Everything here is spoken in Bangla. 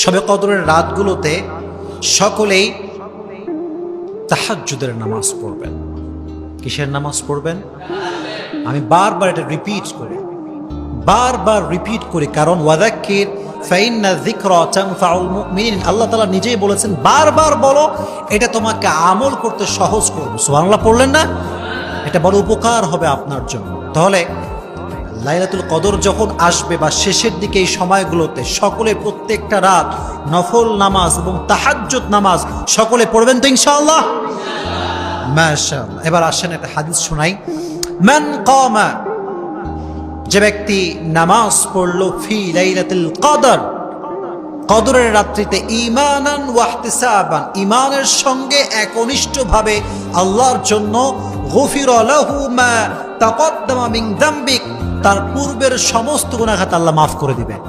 শবে কদরের রাতগুলোতে সকলেই তাহাজ্জুদের নামাজ পড়বেন। কিসের নামাজ পড়বেন? আমি বারবার এটা রিপিট করি, কারণ ওয়াযাক্কির ফাইন্না যিকরা তানফাউল মুমিনিন, আল্লাহ তাআলা নিজেই বলেছেন বারবার বলো, এটা তোমাকে আমল করতে সহজ করবে। সুবহানাল্লাহ পড়লেন না? এটা বড় উপকার হবে আপনার জন্য। তাহলে লাইলাতুল কদর যখন আসবে বা শেষের দিকে এই সময়গুলোতে সকলে প্রত্যেকটা রাত নফল নামাজ এবং তাহাজ্জুদ নামাজ সকলে পড়বেন তো ইনশাআল্লাহ? মাশাআল্লাহ। এবার আসেন একটা হাদিস শোনাই। মান কামা, যে ব্যক্তি নামাজ পড়লো ফি লাইলাতুল কদর, কদরের রাত্রিতে, ঈমানান ওয়া ইহতিসাবান, ঈমানের সঙ্গে একনিষ্ঠভাবে আল্লাহর জন্য, গুফিরা লাহু মা তাকদ্দামা মিন যামবিক, তার পূর্বের সমস্ত গুনাহ আল্লাহ মাফ করে দিবেন।